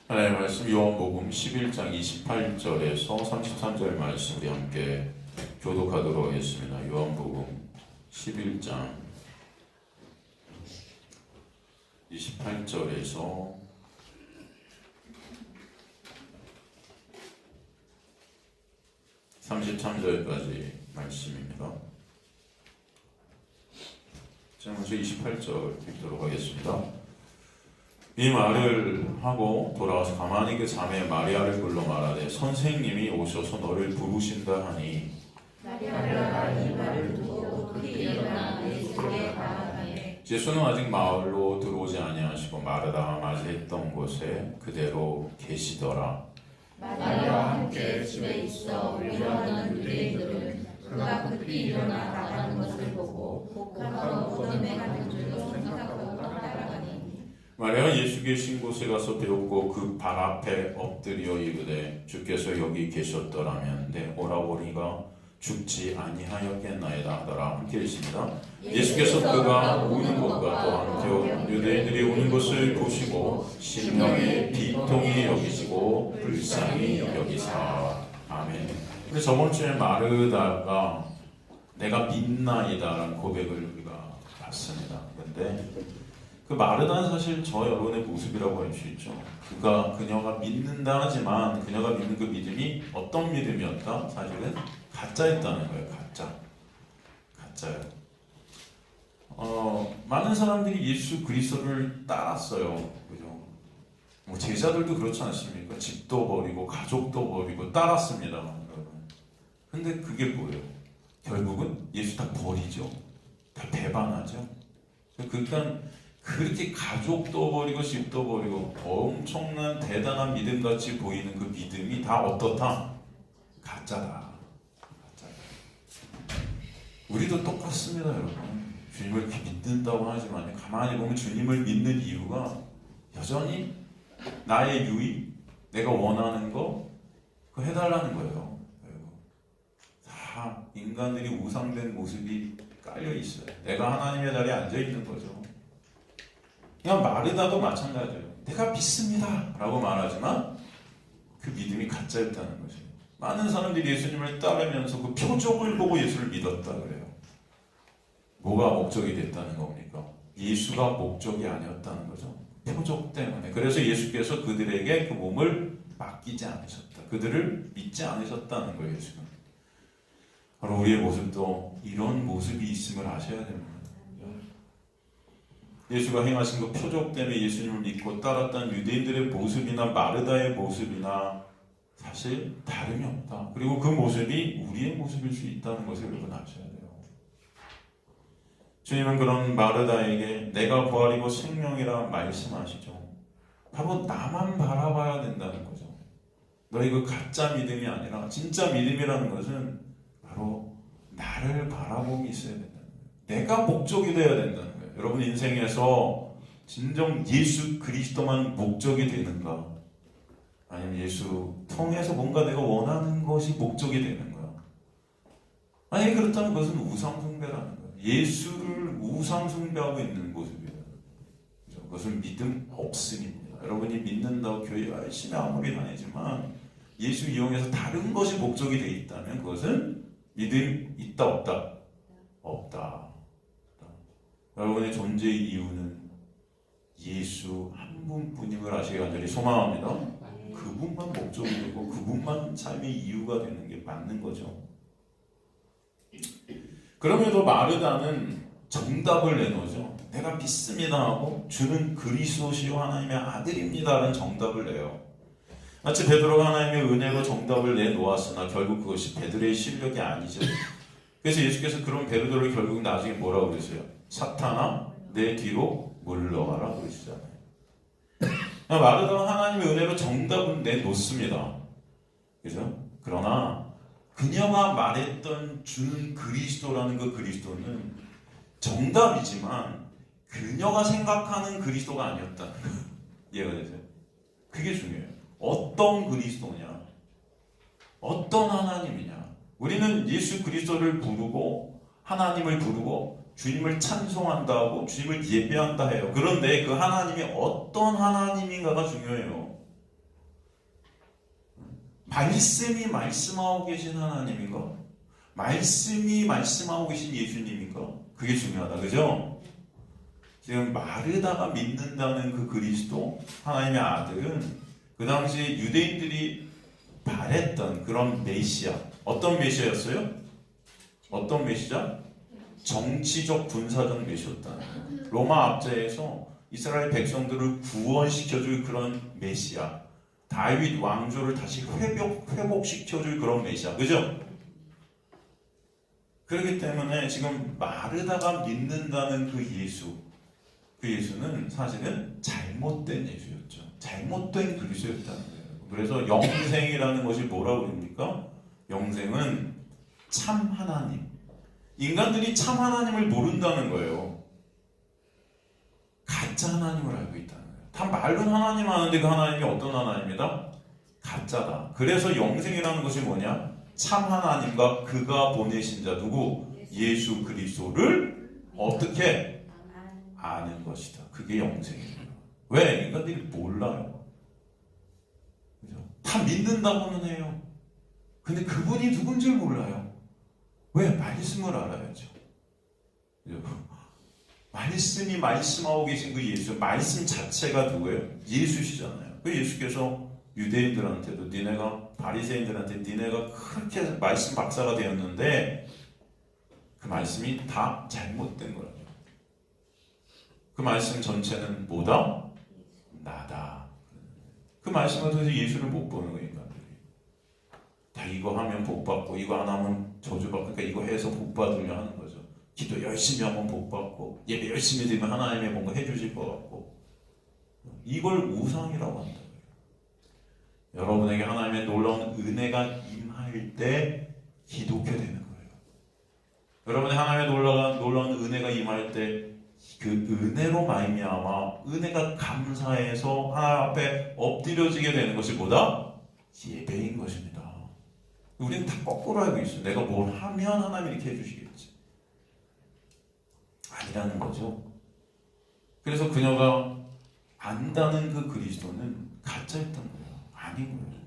하나님의 말씀 요한복음 11장 28절에서 33절 말씀 우리 함께 교독하도록 하겠습니다. 요한복음 11장 28절에서 33절까지 말씀입니다. 자, 먼저 28절 읽도록 하겠습니다. 이 말을 하고 돌아와서 가만히 그 자매 마리아를 불러 말하되 선생님이 오셔서 너를 부르신다 하니 마리아가 이 말을 듣고 급히 일어나 예수께 나아가니 예수는 아직 마을로 들어오지 아니하시고 마르다가 맞이했던 곳에 그대로 계시더라. 마리아와 함께 집에 있어 일어난 유대인들은 그가 급히 일어나 나가는 것을 보고 그가 무덤에 가는 줄로 생각하고 따라가니 마리아가 예수 계신 곳에 가서 배웠고 그 발 앞에 엎드려 이르되 주께서 여기 계셨더라면 내 오라버니가 죽지 아니하였겠나이다 하더라. 함께 읽습니다. 예수께서 그가 우는 것과 또 한편 유대인들이 우는 것을 보시고 심령에 비통히 여기시고 불쌍히 여기사. 아멘. 근데 저번 주에 마르다가 내가 믿나이다라는 고백을 우리가 봤습니다. 근데 그 마르다는 사실 저 여러분의 모습이라고 할 수 있죠. 그녀가 믿는다 하지만 그녀가 믿는 그 믿음이 어떤 믿음이었다? 사실은 가짜였다는 거예요. 가짜예요. 많은 사람들이 예수 그리스도를 따랐어요. 그죠? 뭐 제자들도 그렇지 않습니까? 집도 버리고 가족도 버리고 따랐습니다. 여러분. 근데 그게 뭐예요? 결국은 예수 다 버리죠. 다 배반하죠. 그러니까 그렇게 가족도 버리고 집도 버리고 엄청난 대단한 믿음같이 보이는 그 믿음이 다 어떻다? 가짜다. 우리도 똑같습니다, 여러분. 주님을 이렇게 믿는다고 하지만 가만히 보면 주님을 믿는 이유가 여전히 나의 유익, 내가 원하는 거 그거 해달라는 거예요. 다 인간들이 우상된 모습이 깔려 있어요. 내가 하나님의 자리에 앉아 있는 거죠. 그냥 마르다도 마찬가지예요. 내가 믿습니다 라고 말하지만 그 믿음이 가짜였다는 거죠. 많은 사람들이 예수님을 따르면서 그 표적을 보고 예수를 믿었다 그래요. 뭐가 목적이 됐다는 겁니까? 예수가 목적이 아니었다는 거죠. 표적 때문에. 그래서 예수께서 그들에게 그 몸을 맡기지 않으셨다. 그들을 믿지 않으셨다는 거예요. 예수는. 바로 우리의 모습도 이런 모습이 있음을 아셔야 됩니다. 예수가 행하신 그 표적 때문에 예수님을 믿고 따랐던 유대인들의 모습이나 마르다의 모습이나 사실 다름이 없다. 그리고 그 모습이 우리의 모습일 수 있다는 것을 여러분 아셔야 돼요. 주님은 그런 마르다에게 내가 부활이고 생명이라 말씀하시죠. 바로 나만 바라봐야 된다는 거죠. 너희 그 가짜 믿음이 아니라 진짜 믿음이라는 것은 바로 나를 바라보고 있어야 된다는 거예요. 내가 목적이 되어야 된다는 거예요. 여러분 인생에서 진정 예수 그리스도만 목적이 되는가? 아니면 예수 통해서 뭔가 내가 원하는 것이 목적이 되는 거야? 아니 그렇다면 그것은 우상숭배라는 거예요. 예수를 우상숭배하고 있는 모습이에요. 그것은 믿음 없음입니다. 여러분이 믿는다고 교회 열심히 아무리 다니지만 예수 이용해서 다른 것이 목적이 되어 있다면 그것은 믿음 있다 없다? 없다. 여러분의 존재의 이유는 예수 한 분뿐임을 아시기 간절히 소망합니다. 그분만 목적이 되고 그분만 삶의 이유가 되는 게 맞는 거죠. 그럼에도 마르다는 정답을 내놓죠. 내가 믿습니다 하고 주는 그리스도시요 하나님의 아들입니다라는 정답을 내요. 마치 베드로가 하나님의 은혜로 정답을 내놓았으나 결국 그것이 베드로의 실력이 아니죠. 그래서 예수께서 그런 베드로를 결국 나중에 뭐라고 그러세요? 사탄아 내 뒤로 물러가라 그러시잖아요. 마르다는 하나님의 은혜로 정답은 내놓습니다. 그죠? 그러나 그녀가 말했던 주는 그리스도라는 그 그리스도는 정답이지만 그녀가 생각하는 그리스도가 아니었다는 거예요. 이해가 되세요? 그게 중요해요. 어떤 그리스도냐? 어떤 하나님이냐? 우리는 예수 그리스도를 부르고 하나님을 부르고 주님을 찬송한다고 주님을 예배한다 해요. 그런데 그 하나님이 어떤 하나님인가가 중요해요. 말씀이 말씀하고 계신 하나님인가? 말씀이 말씀하고 계신 예수님인가? 그게 중요하다. 그죠? 지금 마르다가 믿는다는 그 그리스도, 하나님의 아들은 그 당시 유대인들이 바랬던 그런 메시아. 어떤 메시아였어요? 어떤 메시아? 정치적 군사적 메시아였다. 로마 압제에서 이스라엘 백성들을 구원시켜줄 그런 메시아. 다윗 왕조를 다시 회복시켜줄 그런 메시아. 그죠? 그렇기 때문에 지금 마르다가 믿는다는 그 예수는 사실은 잘못된 예수였죠. 잘못된 그리스도였다는 거예요. 그래서 영생이라는 것이 뭐라고 그럽니까? 영생은 참 하나님. 인간들이 참 하나님을 모른다는 거예요. 가짜 하나님을 알고 있다는 거예요. 다 말은 하나님 하는데 그 하나님이 어떤 하나님이다? 가짜다. 그래서 영생이라는 것이 뭐냐? 참 하나님과 그가 보내신 자 누구? 예수 그리스도를 어떻게 아는 것이다. 그게 영생이에요. 왜? 인간들이 몰라요. 그죠? 다 믿는다고는 해요. 근데 그분이 누군지 몰라요. 왜? 말씀을 알아야죠. 그죠? 말씀이 말씀하고 계신 그 예수, 말씀 자체가 누구예요? 예수시잖아요. 그 예수께서 유대인들한테도 니네가 바리새인들한테 니네가 그렇게 말씀 박사가 되었는데 그 말씀이 다 잘못된 거예요. 그 말씀 전체는 뭐다? 나다. 그 말씀을 통해서 예수를 못 보는 거예요, 인간들이. 다 이거 하면 복 받고 이거 안 하면 저주 받고 그러니까 이거 해서 복 받으려 하는 거죠. 기도 열심히 하면 복 받고 예배 열심히 드리면 하나님의 뭔가 해주실 것 같고 이걸 우상이라고 한다. 여러분에게 하나님의 놀라운 은혜가 임할 때 기독해 되는 거예요. 여러분의 하나님의 놀라운 은혜가 임할 때 그 은혜로 말미암아 은혜가 감사해서 하나님 앞에 엎드려지게 되는 것이 뭐다? 예배인 것입니다. 우리는 다 거꾸로 알고 있어요. 내가 뭘 하면 하나님이 이렇게 해주시겠지. 아니라는 거죠. 그래서 그녀가 안다는 그 그리스도는 가짜였던 거예요. 아닌 거예요.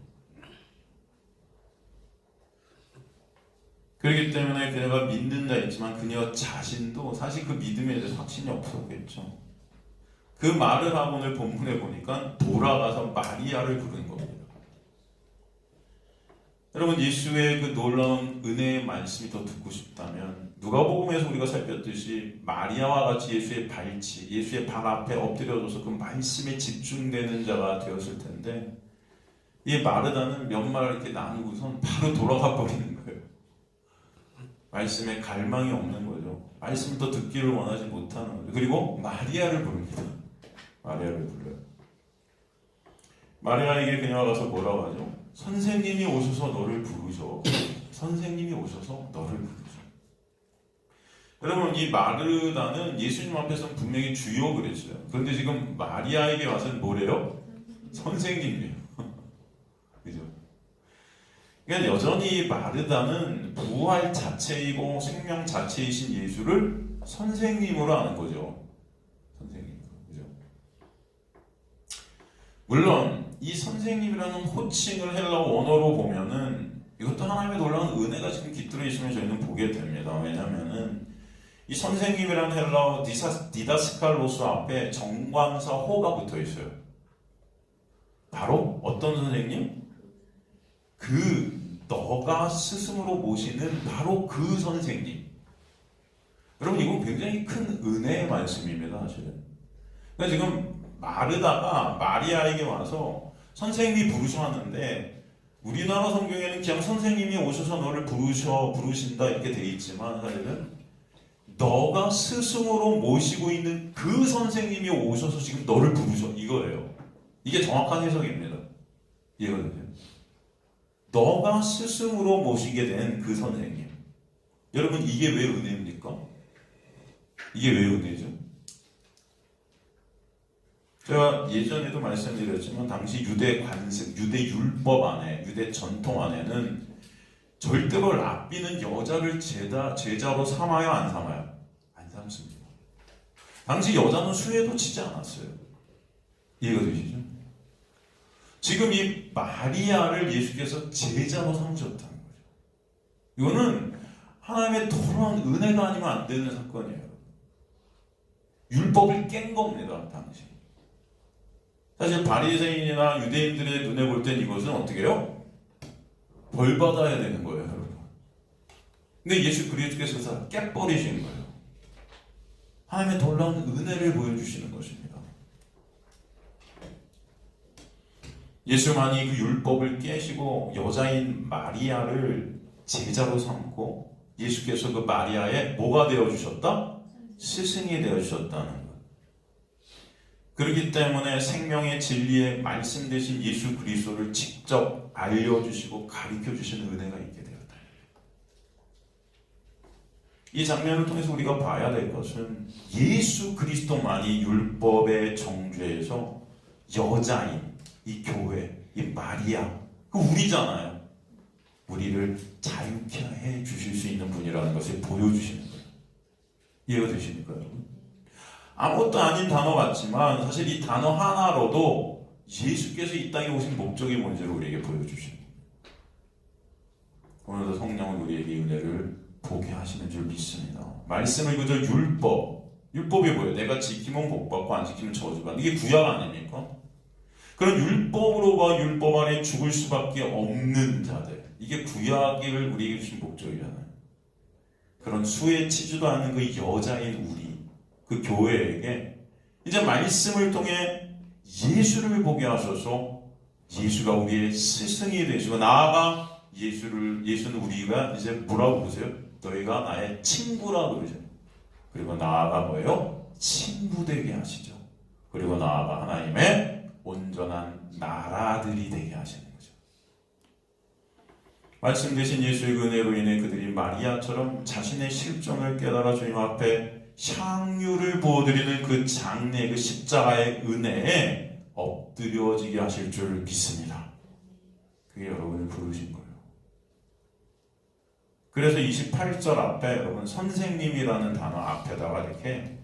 그렇기 때문에 그녀가 믿는다 했지만 그녀 자신도 사실 그 믿음에 대해서 확신이 없었겠죠. 그 말을 하고 오늘 본문에 보니까 돌아가서 마리아를 부르는 겁니다. 여러분 예수의 그 놀라운 은혜의 말씀이 더 듣고 싶다면 누가복음에서 우리가 살폈듯이 마리아와 같이 예수의 발치, 예수의 발 앞에 엎드려져서 그 말씀에 집중되는 자가 되었을 텐데 이 마르다는 몇 말 이렇게 나누고선 바로 돌아가 버리는 거예요. 말씀에 갈망이 없는 거죠. 말씀을 더 듣기를 원하지 못하는 거죠. 그리고 마리아를 부릅니다. 마리아를 불러요. 마리아에게 그녀가 가서 뭐라고 하죠? 선생님이 오셔서 너를 부르셔. 선생님이 오셔서 너를 부르셔. 여러분 이 마르다는 예수님 앞에서는 분명히 주여 그랬어요. 그런데 지금 마리아에게 와서는 뭐래요? 선생님이에요. 그죠? 그러니까 여전히 마르다는 부활 자체이고 생명 자체이신 예수를 선생님으로 아는 거죠. 선생님. 그죠? 물론 이 선생님이라는 호칭을 헬라어 원어로 보면은 이것도 하나님의 놀라운 은혜가 지금 깃들어 있으면 저희는 보게 됩니다. 왜냐면은 이 선생님이라는 헬라어 디다스칼로스 앞에 정관사 호가 붙어 있어요. 바로 어떤 선생님? 너가 스승으로 모시는 바로 그 선생님. 여러분 이건 굉장히 큰 은혜의 말씀입니다. 사실은. 그러니까 지금 마르다가 마리아에게 와서 선생님이 부르셨는데 우리나라 성경에는 그냥 선생님이 오셔서 너를 부르신다 이렇게 돼 있지만 사실은 너가 스승으로 모시고 있는 그 선생님이 오셔서 지금 너를 부르셔 이거예요. 이게 정확한 해석입니다. 이해가 되세요? 너가 스승으로 모시게 된 그 선생님. 여러분 이게 왜 은혜입니까? 이게 왜 은혜죠? 제가 예전에도 말씀드렸지만 당시 유대 관습, 유대 율법 안에, 유대 전통 안에는 절대로 랍비는 여자를 제자로 삼아요, 안 삼아요? 안 삼습니다. 당시 여자는 수혜도 치지 않았어요. 이해가 되시죠? 지금 이 마리아를 예수께서 제자로 삼으셨다는 거죠. 이거는 하나님의 돌아온 은혜가 아니면 안 되는 사건이에요. 율법을 깬 겁니다, 당시. 사실 바리새인이나 유대인들의 눈에 볼 땐 이것은 어떻게 해요? 벌 받아야 되는 거예요, 여러분. 근데 예수 그리스도께서 깨버리신 거예요. 하나님의 놀라운 은혜를 보여주시는 것입니다. 예수만이 그 율법을 깨시고 여자인 마리아를 제자로 삼고 예수께서 그 마리아의 뭐가 되어주셨다? 스승이 되어주셨다는 것. 그렇기 때문에 생명의 진리의 말씀 되신 예수 그리스도를 직접 알려주시고 가르쳐주시는 은혜가 있게 되었다. 이 장면을 통해서 우리가 봐야 될 것은 예수 그리스도만이 율법의 정죄에서 여자인 이 교회, 이 마리아, 그 우리잖아요. 우리를 자유케 해 주실 수 있는 분이라는 것을 보여주시는 거예요. 이해가 되십니까, 여러분? 아무것도 아닌 단어 같지만 사실 이 단어 하나로도 예수께서 이 땅에 오신 목적이 뭔지를 우리에게 보여주십니다. 오늘도 성령은 우리에게 은혜를 보게 하시는 줄 믿습니다. 말씀을 그저 율법이 뭐예요? 내가 지키면 복받고 안 지키면 저주받는, 이게 구약 아닙니까? 그런 율법으로와 율법 안에 죽을 수밖에 없는 자들, 이게 구약을 우리에게 주신 목적이잖아요. 그런 수에 치지도 않는 그 여자인 우리, 그 교회에게 이제 말씀을 통해 예수를 보게 하셔서 예수가 우리의 스승이 되시고, 나아가 예수는 우리가 이제 뭐라고 부르세요? 너희가 나의 친구라고 그러죠. 그리고 나아가 뭐예요? 친구 되게 하시죠. 그리고 나아가 하나님의 온전한 나라들이 되게 하시는 거죠. 말씀 되신 예수의 은혜로 인해 그들이 마리아처럼 자신의 실정을 깨달아 주님 앞에 향유를 부어드리는 그 장례, 그 십자가의 은혜에 엎드려지게 하실 줄 믿습니다. 그게 여러분을 부르신 거예요. 그래서 28절 앞에 여러분 선생님이라는 단어 앞에다가 이렇게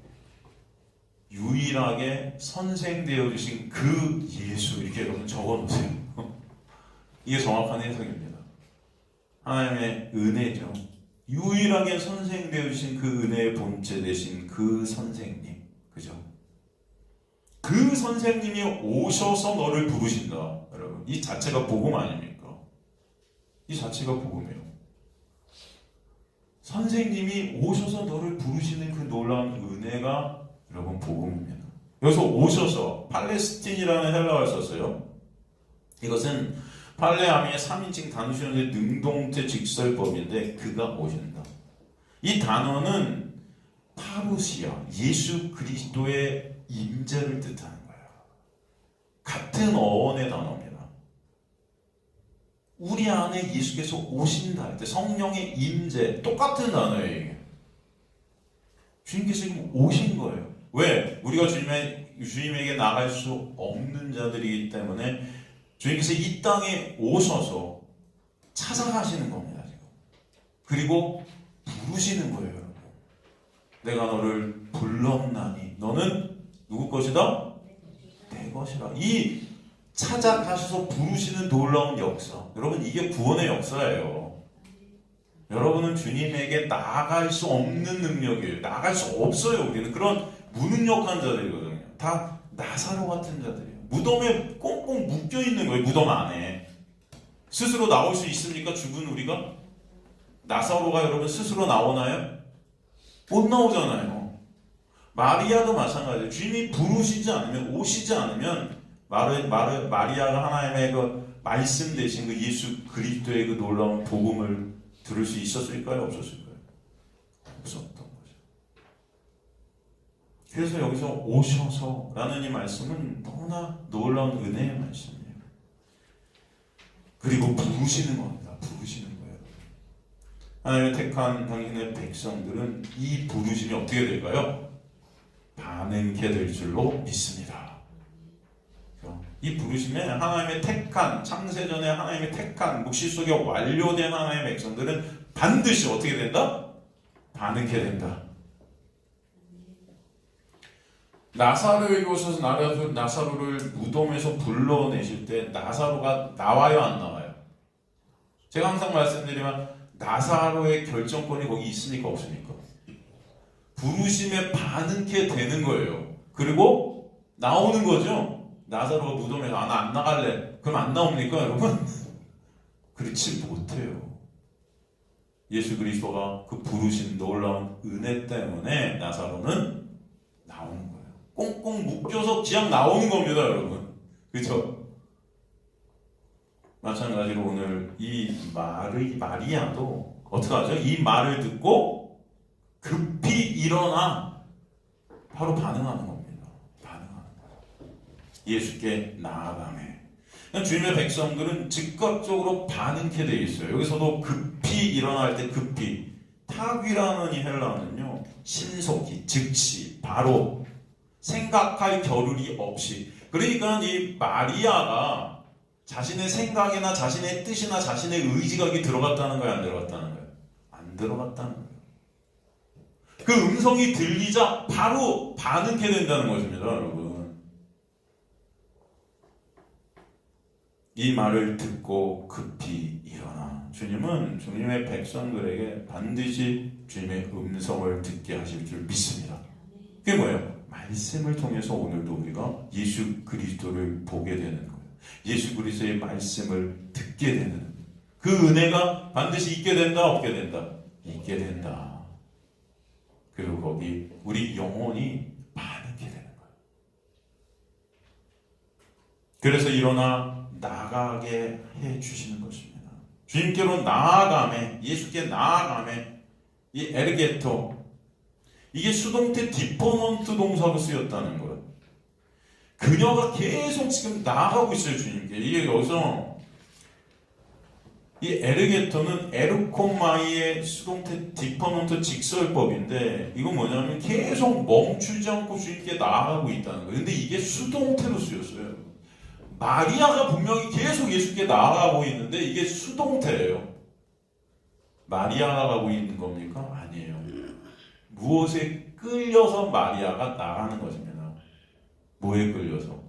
유일하게 선생 되어주신 그 예수 이렇게 여러분 적어놓으세요. 이게 정확한 해석입니다. 하나님의 은혜죠. 유일하게 선생 되어주신 그 은혜의 본체 되신 그 선생님, 그죠? 그 선생님이 오셔서 너를 부르신다. 여러분, 이 자체가 복음 아닙니까? 이 자체가 복음이에요. 선생님이 오셔서 너를 부르시는 그 놀라운 은혜가 여러분 복음입니다. 여기서 오셔서 팔레스틴이라는 헬라어를 썼어요. 이것은 팔레아미의 3인칭 단수형의 능동태 직설법인데 그가 오신다. 이 단어는 파루시아, 예수 그리스도의 임재를 뜻하는 거예요. 같은 어원의 단어입니다. 우리 안에 예수께서 오신다 할 때 성령의 임재, 똑같은 단어예요. 이게. 주님께서 지금 오신 거예요. 왜? 우리가 주님에게 나갈 수 없는 자들이기 때문에 주님께서 이 땅에 오셔서 찾아가시는 겁니다. 지금. 그리고 부르시는 거예요. 여러분. 내가 너를 불렀나니 너는 누구 것이다? 내 것이라. 이 찾아가셔서 부르시는 놀라운 역사, 여러분 이게 구원의 역사예요. 여러분은 주님에게 나아갈 수 없는 능력이에요. 나아갈 수 없어요. 우리는 그런 무능력한 자들이거든요. 다 나사로 같은 자들이에요. 무덤에 꽁꽁 묶여있는 거예요. 무덤 안에. 스스로 나올 수 있습니까? 죽은 우리가? 나사로가 여러분 스스로 나오나요? 못 나오잖아요. 마리아도 마찬가지예요. 주님이 부르시지 않으면, 오시지 않으면 마리아가 하나님의 그 말씀 되신 그 예수 그리스도의 그 놀라운 복음을 들을 수 있었을까요? 없었을까요? 없었던 거죠. 그래서 여기서 오셔서 라는 이 말씀은 너무나 놀라운 은혜의 말씀이에요. 그리고 부르시는 겁니다. 부르시는 거예요. 하나님의 택한 당신의 백성들은 이 부르심이 어떻게 될까요? 반응케 될 줄로 믿습니다. 이 부르심에 하나님의 택한, 창세전에 하나님의 택한, 묵시 속에 완료된 하나님의 백성들은 반드시 어떻게 된다? 반응케 된다. 나사로에게 오셔서 나사로를 무덤에서 불러내실 때 나사로가 나와요, 안 나와요? 제가 항상 말씀드리면 나사로의 결정권이 거기 있으니까 없으니까 부르심에 반응케 되는 거예요. 그리고 나오는 거죠. 나사로가 무덤에서 나 안 나갈래. 그럼 안 나옵니까, 여러분? 그렇지 못해요. 예수 그리스도가 그 부르신 놀라운 은혜 때문에 나사로는 나오는 거예요. 꽁꽁 묶여서 그냥 나오는 겁니다, 여러분. 그렇죠? 마찬가지로 오늘 이 마리아도 어떻게 하죠? 이 말을 듣고 급히 일어나 바로 반응하는 겁니다. 반응하는 거예요. 예수께 나아가매. 주님의 백성들은 즉각적으로 반응케 되어 있어요. 여기서도 급히 일어날 때 급히 타귀라는 이 헬라어는요, 신속히, 즉시, 바로 생각할 겨를이 없이. 그러니까 이 마리아가 자신의 생각이나 자신의 뜻이나 자신의 의지가 여기 들어갔다는 거예요, 안 들어갔다는 거예요? 안 들어갔다는 거예요. 그 음성이 들리자 바로 반응케 된다는 것입니다, 여러분. 이 말을 듣고 급히 일어나. 주님은 주님의 백성들에게 반드시 주님의 음성을 듣게 하실 줄 믿습니다. 그게 뭐예요? 말씀을 통해서 오늘도 우리가 예수 그리스도를 보게 되는 거예요. 예수 그리스도의 말씀을 듣게 되는 그 은혜가 반드시 있게 된다, 없게 된다? 있게 된다. 그리고 거기 우리 영혼이 반응하게 되는 거예요. 그래서 일어나 나가게 해 주시는 것입니다. 주님께로 나아가매, 예수께 나아가매, 이 에르게토, 이게 수동태 디퍼먼트 동사로 쓰였다는 거예요. 그녀가 계속 지금 나아가고 있어요, 주님께. 이게 여기서 이 에르게토는 에르콤마이의 수동태 디퍼먼트 직설법인데, 이건 뭐냐면 계속 멈추지 않고 주님께 나아가고 있다는 거예요. 근데 이게 수동태로 쓰였어요. 마리아가 분명히 계속 예수께 나아가고 있는데 이게 수동태예요. 마리아가 가고 있는 겁니까? 아니에요. 무엇에 끌려서 마리아가 나가는 것입니다. 뭐에 끌려서?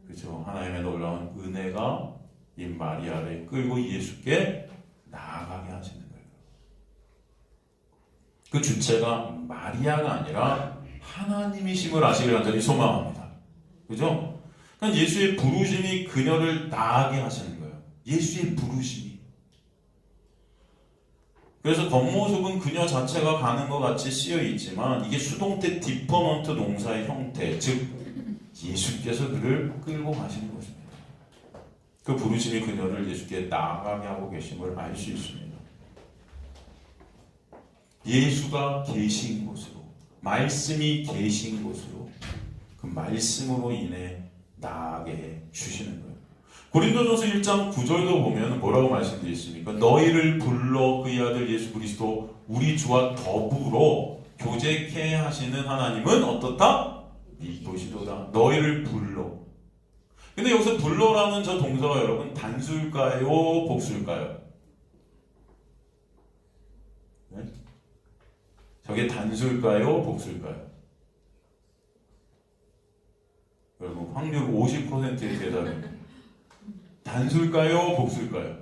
그렇죠. 하나님의 놀라운 은혜가 이 마리아를 끌고 예수께 나아가게 하시는 거예요. 그 주체가 마리아가 아니라 하나님이심을 아시길 간절히 소망합니다. 그죠? 그러니까 예수의 부르심이 그녀를 나아가게 하시는 거예요. 예수의 부르심이. 그래서 겉모습은 그녀 자체가 가는 것 같이 쓰여 있지만 이게 수동태 디퍼먼트 동사의 형태, 즉 예수께서 그를 끌고 가시는 것입니다. 그 부르심이 그녀를 예수께 나아가게 하고 계심을 알 수 있습니다. 예수가 계신 곳으로, 말씀이 계신 곳으로, 그 말씀으로 인해 나아가게 해 주시는 거예요. 고린도전서 1장 9절도 보면 뭐라고 말씀되어 있습니까? 너희를 불러 그의 아들 예수 그리스도 우리 주와 더불어 교제케 하시는 하나님은 어떻다? 이쁘시도다. 너희를 불러. 근데 여기서 불러라는 저 동사가 여러분 단수일까요? 복수일까요? 네? 저게 단수일까요? 복수일까요? 여러분 확률 50%의 대답입니다. 단수일까요? 복수일까요?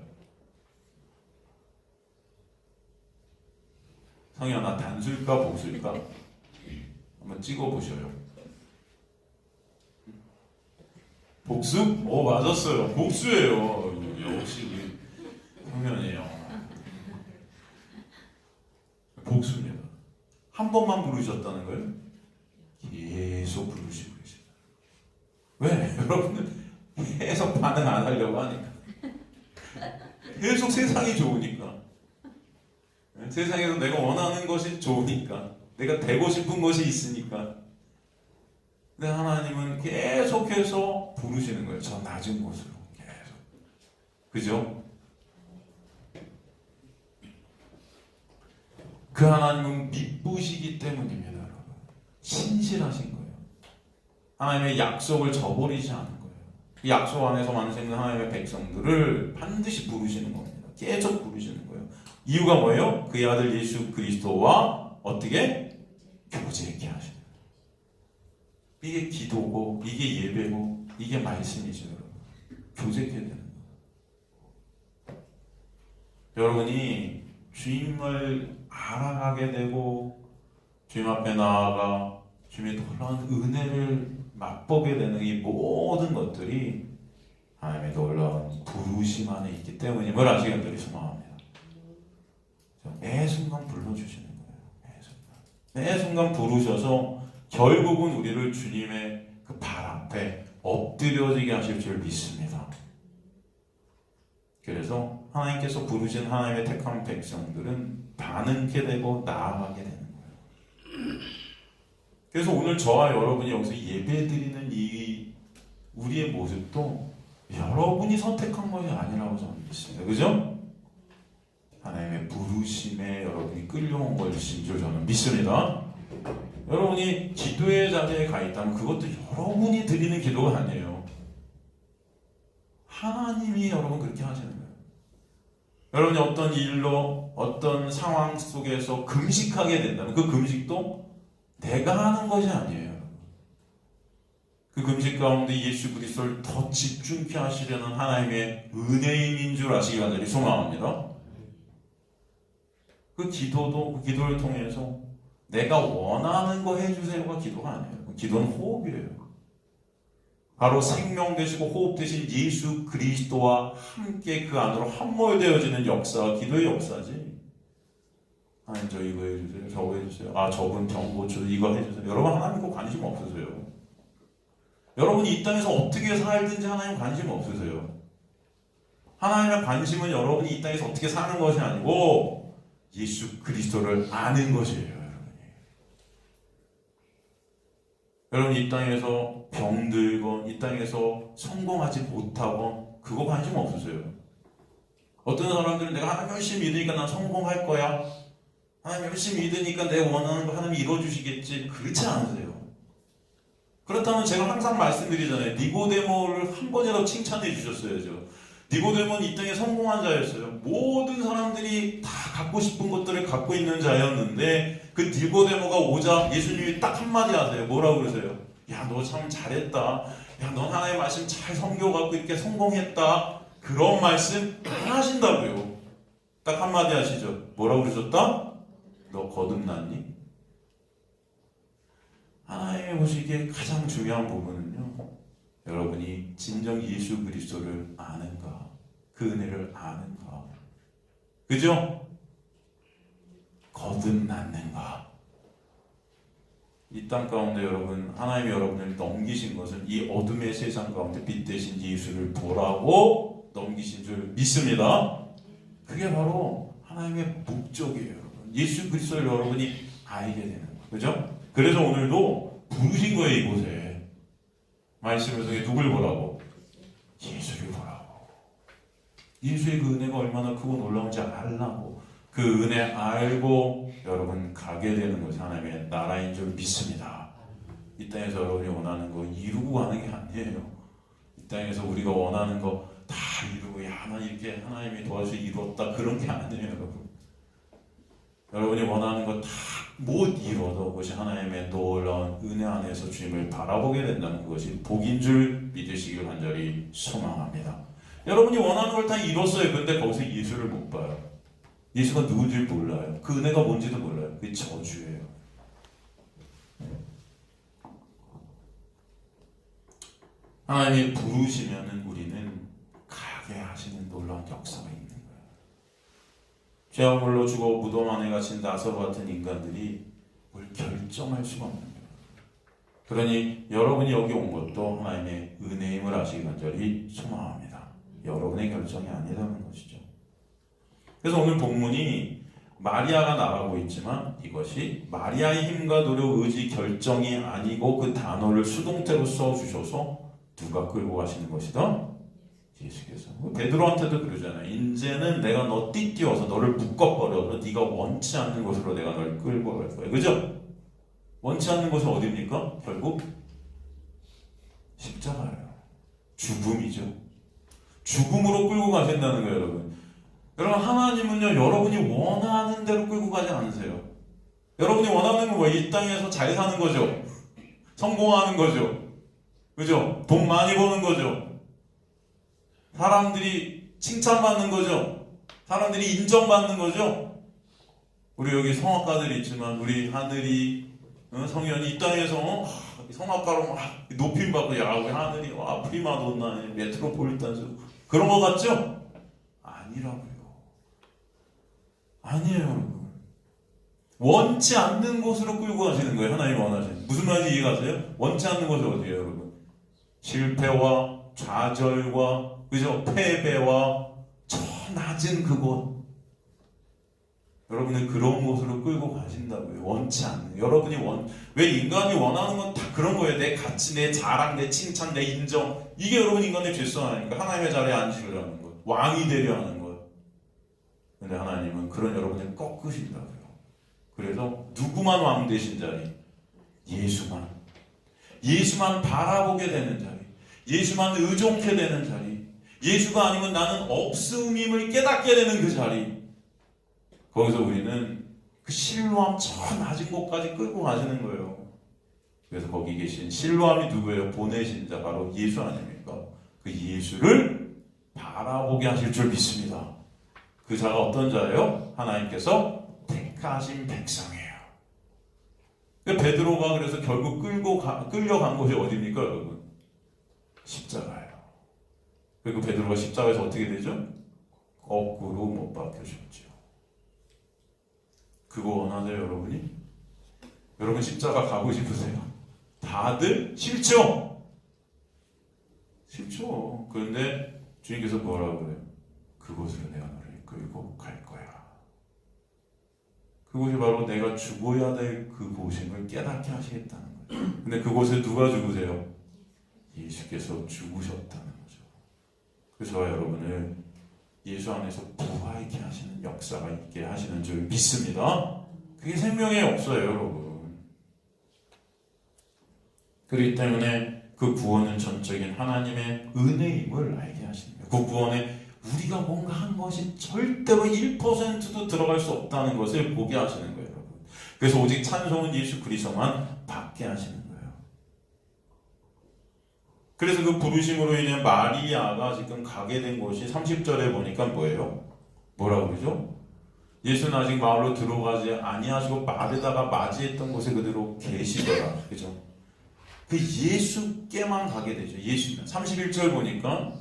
성희야, 나 단수일까? 복수일까? 한번 찍어보셔요. 복수? 맞았어요. 복수예요. 역시 우리 성현이에요. 복수입니다. 한 번만 부르셨다는 거예요? 계속 부르시고 계십니다. 왜? 여러분들 계속 반응 안 하려고 하니까. 계속 세상이 좋으니까. 세상에서 내가 원하는 것이 좋으니까. 내가 되고 싶은 것이 있으니까. 근데 하나님은 계속해서 부르시는 거예요. 저 낮은 곳으로 계속. 그죠? 그 하나님은 미쁘시기 때문입니다, 여러분. 신실하신 거예요. 하나님의 약속을 저버리지 않은 거예요. 이 약속 안에서 완성된 하나님의 백성들을 반드시 부르시는 겁니다. 계속 부르시는 거예요. 이유가 뭐예요? 그의 아들 예수 그리스도와 어떻게? 교제하게 하시는 거예요. 이게 기도고 이게 예배고 이게 말씀이죠. 여러분. 교제해야 되는 거예요. 여러분이 주님을 알아가게 되고 주님 앞에 나아가 주님의 놀라운 은혜를 맛보게 되는 이 모든 것들이 하나님의 놀라운 부르심 안에 있기 때문임을 아시기를 소망합니다. 매 순간 불러주시는 거예요. 매 순간 부르셔서 결국은 우리를 주님의 그 발 앞에 엎드려지게 하실 줄 믿습니다. 그래서 하나님께서 부르신 하나님의 택한 백성들은 반응케 되고 나아가게 되는 거예요. 그래서 오늘 저와 여러분이 여기서 예배드리는 이 우리의 모습도 여러분이 선택한 것이 아니라고 저는 믿습니다. 그죠? 하나님의 부르심에 여러분이 끌려온 것인 줄 저는 믿습니다. 여러분이 기도의 자리에 가 있다면 그것도 여러분이 드리는 기도가 아니에요. 하나님이 여러분 그렇게 하시는 거예요. 여러분이 어떤 일로 어떤 상황 속에서 금식하게 된다면 그 금식도 내가 하는 것이 아니에요. 그 금식 가운데 예수 그리스도를 더 집중케 하시려는 하나님의 은혜인인 줄 아시기 간절히 소망합니다. 그 기도를 통해서 내가 원하는 거 해주세요가 기도가 아니에요. 기도는 호흡이에요. 바로 생명 되시고 호흡 되신 예수 그리스도와 함께 그 안으로 함몰되어지는 역사가 기도의 역사지. 하나님 저 이거 해주세요. 저거 해주세요. 아 저분 병 고쳐 이거 해주세요. 여러분 하나님 꼭 관심 없으세요. 여러분이 이 땅에서 어떻게 살든지 하나님 관심 없으세요. 하나님의 관심은 여러분이 이 땅에서 어떻게 사는 것이 아니고 예수 그리스도를 아는 것이에요. 여러분이 이 땅에서 병들건 이 땅에서 성공하지 못하건 그거 관심 없으세요. 어떤 사람들은 내가 하나님 열심히 믿으니까 난 성공할 거야. 하나님 열심히 믿으니까 내가 원하는 거 하나님 이루어주시겠지. 그렇지 않으세요. 그렇다면 제가 항상 말씀드리잖아요. 니고데모를 한 번이라도 칭찬해 주셨어야죠. 니고데모는 이 땅에 성공한 자였어요. 모든 사람들이 다 갖고 싶은 것들을 갖고 있는 자였는데 그 니고데모가 오자 예수님이 딱 한마디 하세요. 뭐라고 그러세요? 야, 너 참 잘했다. 야, 넌 하나님의 말씀 잘 섬겨갖고 이렇게 성공했다. 그런 말씀 안 하신다고요. 딱 한마디 하시죠. 뭐라고 그러셨다? 너 거듭났니? 하나님이 보시기에 가장 중요한 부분은요. 여러분이 진정 예수 그리스도를 아는가? 그 은혜를 아는가? 그죠? 거듭났는가? 이 땅 가운데 여러분 하나님이 여러분을 넘기신 것은 이 어둠의 세상 가운데 빛 대신 예수를 보라고 넘기신 줄 믿습니다. 그게 바로 하나님의 목적이에요. 여러분. 예수 그리스도를 여러분이 알게 되는 거예요. 그죠? 그래서 오늘도 부르신 거예요. 이곳에 말씀을 통해 누굴 보라고? 예수를 보라고. 예수의 그 은혜가 얼마나 크고 놀라운지 알라고. 그 은혜 알고 여러분 가게 되는 것이 하나님의 나라인 줄 믿습니다. 이 땅에서 여러분이 원하는 거 이루고 가는 게 아니에요. 이 땅에서 우리가 원하는 거 다 이루고 야, 나 이렇게 하나님이 도와주셔 이뤘다 그런 게 아니에요. 여러분. 여러분이 원하는 거 다 못 이뤄도 그것이 하나님의 놀라운 은혜 안에서 주님을 바라보게 된다는 그것이 복인 줄 믿으시길 간절히 소망합니다. 여러분이 원하는 걸 다 이뤘어요. 근데 거기서 예수를 못 봐요. 예수가 누군지 몰라요. 그 은혜가 뭔지도 몰라요. 그게 저주예요. 하나님이 부르시면은 우리는 가게 하시는 놀라운 역사가 있는 거예요. 죄악물로 죽어 무덤 안에 갇힌 나사로 같은 인간들이 뭘 결정할 수가 없는 거예요. 그러니 여러분이 여기 온 것도 하나님의 은혜임을 아시기 간절히 소망합니다. 여러분의 결정이 아니라는 것이죠. 그래서 오늘 본문이 마리아가 나가고 있지만 이것이 마리아의 힘과 노력, 의지, 결정이 아니고 그 단어를 수동태로 써주셔서 누가 끌고 가시는 것이다? 예수께서. 베드로한테도 그러잖아요. 이제는 내가 너 띠띠워서 너를 묶어버려서 네가 원치 않는 곳으로 내가 널 끌고 갈 거야. 그죠? 원치 않는 곳은 어디입니까? 결국 십자가예요. 죽음이죠. 죽음으로 끌고 가신다는 거예요, 여러분. 여러분, 하나님은요, 여러분이 원하는 대로 끌고 가지 않으세요. 여러분이 원하는 건 뭐 이 땅에서 잘 사는 거죠. 성공하는 거죠. 그죠? 돈 많이 버는 거죠. 사람들이 칭찬받는 거죠. 사람들이 인정받는 거죠. 우리 여기 성악가들이 있지만 우리 하늘이 성현이 이 땅에서 성악가로 막 높임 받고 야 우리 하늘이 와 프리마돈나네 메트로폴리탄 그런 거 같죠? 아니라고요. 아니에요 여러분. 원치 않는 곳으로 끌고 가시는 거예요. 하나님 원하시는. 무슨 말인지 이해가세요? 원치 않는 곳이 어디예요 여러분? 실패와 좌절과 그죠? 패배와 저 낮은 그곳. 여러분은 그런 곳으로 끌고 가신다고요. 원치 않는. 여러분이 왜 인간이 원하는 건 다 그런 거예요. 내 가치, 내 자랑, 내 칭찬, 내 인정. 이게 여러분 인간의 죄성 아닙니까? 하나님의 자리에 앉으려는 것. 왕이 되려 하는 것. 근데 하나님은 그런 여러분을 꺾으신다고요. 그래서 누구만 왕 되신 자리? 예수만. 예수만 바라보게 되는 자리. 예수만 의존케 되는 자리. 예수가 아니면 나는 없음임을 깨닫게 되는 그 자리. 거기서 우리는 그 실로암 저 낮은 곳까지 끌고 가시는 거예요. 그래서 거기 계신 실로암이 누구예요? 보내신 자 바로 예수 아닙니까? 그 예수를 바라보게 하실 줄 믿습니다. 그 자가 어떤 자예요? 하나님께서 택하신 백성이에요. 베드로가 그래서 결국 끌려간 곳이 어디입니까 여러분? 십자가예요. 그리고 베드로가 십자가에서 어떻게 되죠? 거꾸로 못 박혀졌죠. 그거 원하세요 여러분이? 여러분 십자가 가고 싶으세요? 다들 싫죠? 싫죠. 그런데 주님께서 뭐라고 그래요? 그곳으로 내가 너를 끌고 갈 거야. 그곳이 바로 내가 죽어야 될 그곳임을 깨닫게 하시겠다는 거예요. 근데 그곳에 누가 죽으세요? 예수께서 죽으셨다는 거죠. 그래서 저와 여러분을 예수 안에서 부활케 하시는 역사가 있게 하시는 줄 믿습니다. 그게 생명의 역사예요 여러분. 그렇기 때문에 그 구원은 전적인 하나님의 은혜임을 알게 하시는 거예요. 그 구원에 우리가 뭔가 한 것이 절대로 1%도 들어갈 수 없다는 것을 보게 하시는 거예요 여러분. 그래서 오직 찬송은 예수 그리스도만 받게 하시는 거예요. 그래서 그 부르심으로 인해 마리아가 지금 가게 된 곳이 30절에 보니까 뭐예요? 뭐라고 그러죠? 예수는 아직 마을로 들어가지 아니하시고 마르다가 맞이했던 곳에 그대로 계시더라. 그죠? 그 예수께만 가게 되죠. 예수는 31절 보니까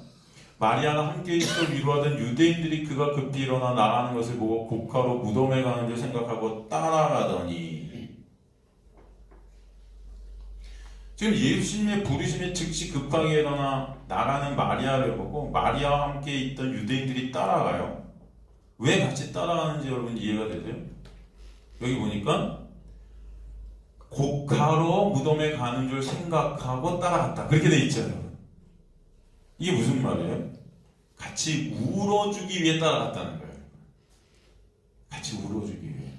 마리아가 함께 있어 위로하던 유대인들이 그가 급히 일어나 나가는 것을 보고 곡하러 무덤에 가는 줄 생각하고 따라가더니 지금 예수님의 부르심에 즉시 급하게 일어나 나가는 마리아를 보고 마리아와 함께 있던 유대인들이 따라가요. 왜 같이 따라가는지 여러분 이해가 되세요? 여기 보니까 곡하러 무덤에 가는 줄 생각하고 따라갔다. 그렇게 돼 있죠 여러분. 이게 무슨 말이에요? 같이 울어주기 위해 따라갔다는 거예요. 같이 울어주기 위해.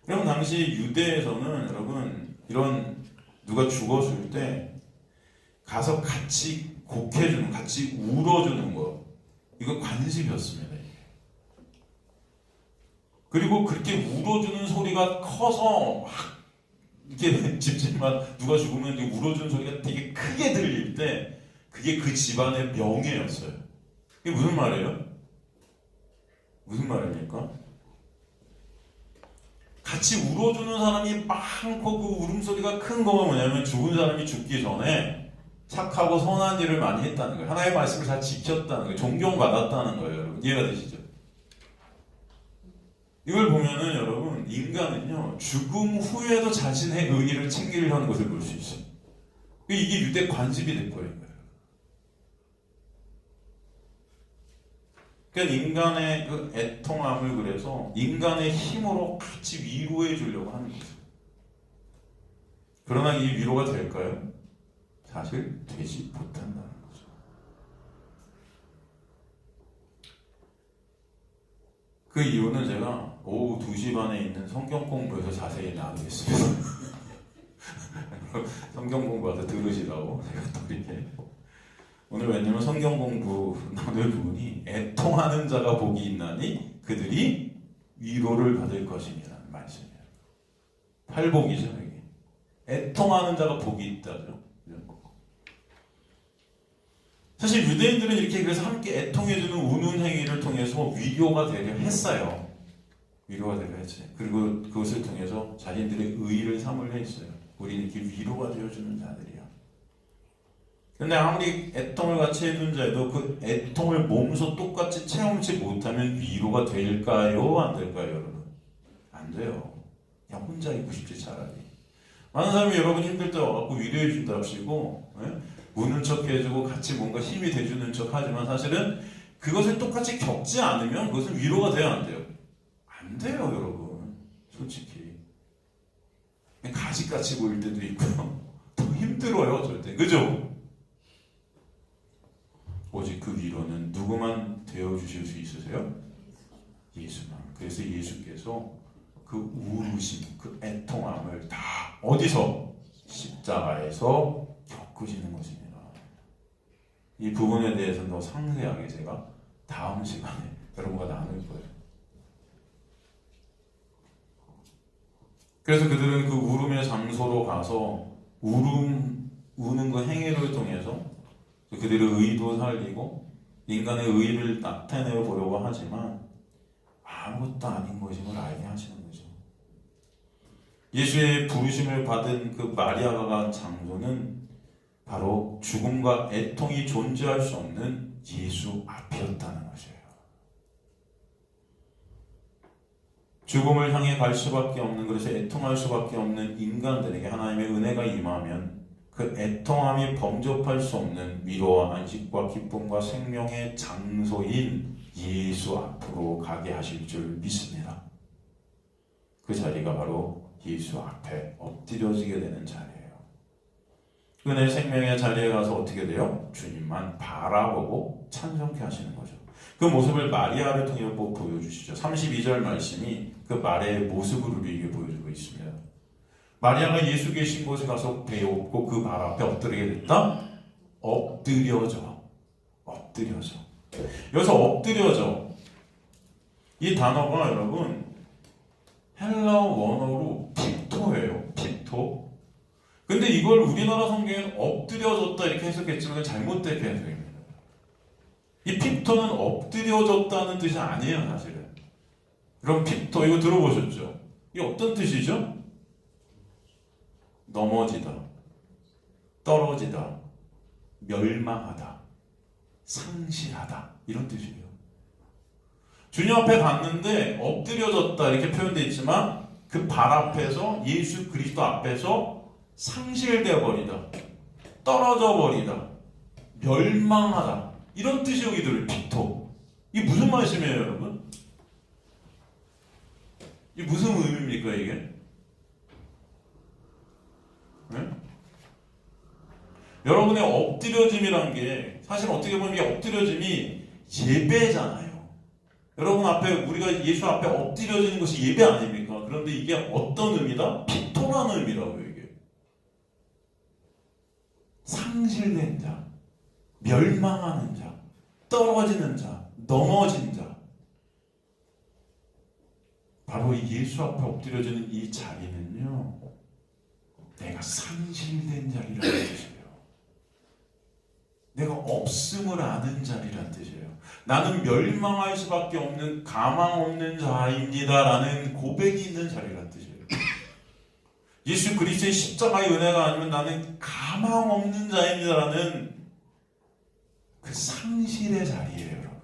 그럼 당시 유대에서는 여러분 이런 누가 죽었을 때 가서 같이 곡해주는, 같이 울어주는 거, 이거 관습이었습니다. 그리고 그렇게 울어주는 소리가 커서 막 이렇게 집집마다 누가 죽으면 울어주는 소리가 되게 크게 들릴 때 그게 그 집안의 명예였어요. 이게 무슨 말이에요? 무슨 말입니까? 같이 울어주는 사람이 많고 그 울음소리가 큰 거가 뭐냐면 죽은 사람이 죽기 전에 착하고 선한 일을 많이 했다는 거예요. 하나님의 말씀을 잘 지켰다는 거예요. 존경받았다는 거예요. 여러분 이해가 되시죠? 이걸 보면은 여러분 인간은요 죽음 후에도 자신의 의의를 챙기려는 것을 볼 수 있어요. 이게 유대 관습이 될 거예요. 그러니까 인간의 그 애통함을 그래서 인간의 힘으로 같이 위로해 주려고 하는 거죠. 그러나 이 위로가 될까요? 사실 되지 못한다는 거죠. 그 이유는 제가 오후 2시 반에 있는 성경 공부에서 자세히 나누겠습니다. 성경 공부 와서 들으시라고 제가 또 이렇게 오늘 왜냐면 성경 공부 나눌 부분이 애통하는 자가 복이 있나니 그들이 위로를 받을 것이라는 말씀이에요. 팔복이죠. 여기. 애통하는 자가 복이 있다죠. 사실 유대인들은 이렇게 그래서 함께 애통해주는 우는 행위를 통해서 위로가 되려 했어요. 위로가 되려 했어요. 그리고 그것을 통해서 자신들의 의의를 삼으려 했어요. 우리는 이렇게 위로가 되어주는 자들이야. 근데 아무리 애통을 같이 해준 자에도 그 애통을 몸소 똑같이 체험치 못하면 위로가 될까요? 안 될까요, 여러분? 안 돼요. 그냥 혼자 있고 싶지 차라리. 많은 사람이 여러분 힘들 때 와갖고 위로해 준답시고 우는 척 해주고 같이 뭔가 힘이 돼주는 척 하지만 사실은 그것을 똑같이 겪지 않으면 그것은 위로가 돼야 안 돼요. 안 돼요, 여러분. 솔직히. 가식같이 보일 때도 있고요. 더 힘들어요, 어쩔 때. 그죠? 오직 그 위로는 누구만 되어주실 수 있으세요? 예수만. 그래서 예수께서 그 우르심, 그 애통함을 다 어디서? 십자가에서 겪으시는 것입니다. 이 부분에 대해서 더 상세하게 제가 다음 시간에 여러분과 나눌 거예요. 그래서 그들은 그 울음의 장소로 가서 우는 그 행위를 통해서 그들의 의도 살리고 인간의 의를 나타내어 보려고 하지만 아무것도 아닌 것임을 알게 하시는 거죠. 예수의 부르심을 받은 그 마리아가 간 장소는 바로 죽음과 애통이 존재할 수 없는 예수 앞이었다는 것이에요. 죽음을 향해 갈 수밖에 없는, 그래서 애통할 수밖에 없는 인간들에게 하나님의 은혜가 임하면 그 애통함이 범접할 수 없는 위로와 안식과 기쁨과 생명의 장소인 예수 앞으로 가게 하실 줄 믿습니다. 그 자리가 바로 예수 앞에 엎드려지게 되는 자리예요. 은혜 생명의 자리에 가서 어떻게 돼요? 주님만 바라보고 찬송케 하시는 거죠. 그 모습을 마리아를 통해 보여주시죠. 32절 말씀이 그 마리아의 모습을 우리에게 보여주고 있습니다. 마리아가 예수 계신 곳에 가서 배웠고 그 발 앞에 엎드리게 됐다? 엎드려져. 여기서 엎드려져. 이 단어가 여러분 헬라어 원어로 핍토예요. 핍토. 근데 이걸 우리나라 성경에는 엎드려졌다 이렇게 해석했지만 잘못된 해석입니다. 이 핍토는 엎드려졌다는 뜻이 아니에요, 사실은. 그럼 핍토 이거 들어보셨죠? 이게 어떤 뜻이죠? 넘어지다, 떨어지다, 멸망하다, 상실하다 이런 뜻이에요. 주님 앞에 갔는데 엎드려졌다 이렇게 표현되어 있지만 그 발 앞에서 예수 그리스도 앞에서 상실되어 버리다, 떨어져 버리다, 멸망하다 이런 뜻이 여기 들어요. 핍토. 이게 무슨 말씀이에요, 여러분? 이게 무슨 의미입니까, 이게? 네? 여러분의 엎드려짐이란 게 사실 어떻게 보면 이 엎드려짐이 예배잖아요. 여러분 앞에 우리가 예수 앞에 엎드려지는 것이 예배 아닙니까? 그런데 이게 어떤 의미다? 핍토라는 의미라고요. 이게 상실된 자, 멸망하는 자, 떨어지는 자, 넘어진 자. 바로 이 예수 앞에 엎드려지는 이 자리는요, 내가 상실된 자리라는 뜻이에요. 내가 없음을 아는 자리라는 뜻이에요. 나는 멸망할 수밖에 없는 가망 없는 자입니다라는 고백이 있는 자리라는 뜻이에요. 예수 그리스도의 십자가의 은혜가 아니면 나는 가망 없는 자입니다라는 그 상실의 자리예요, 여러분.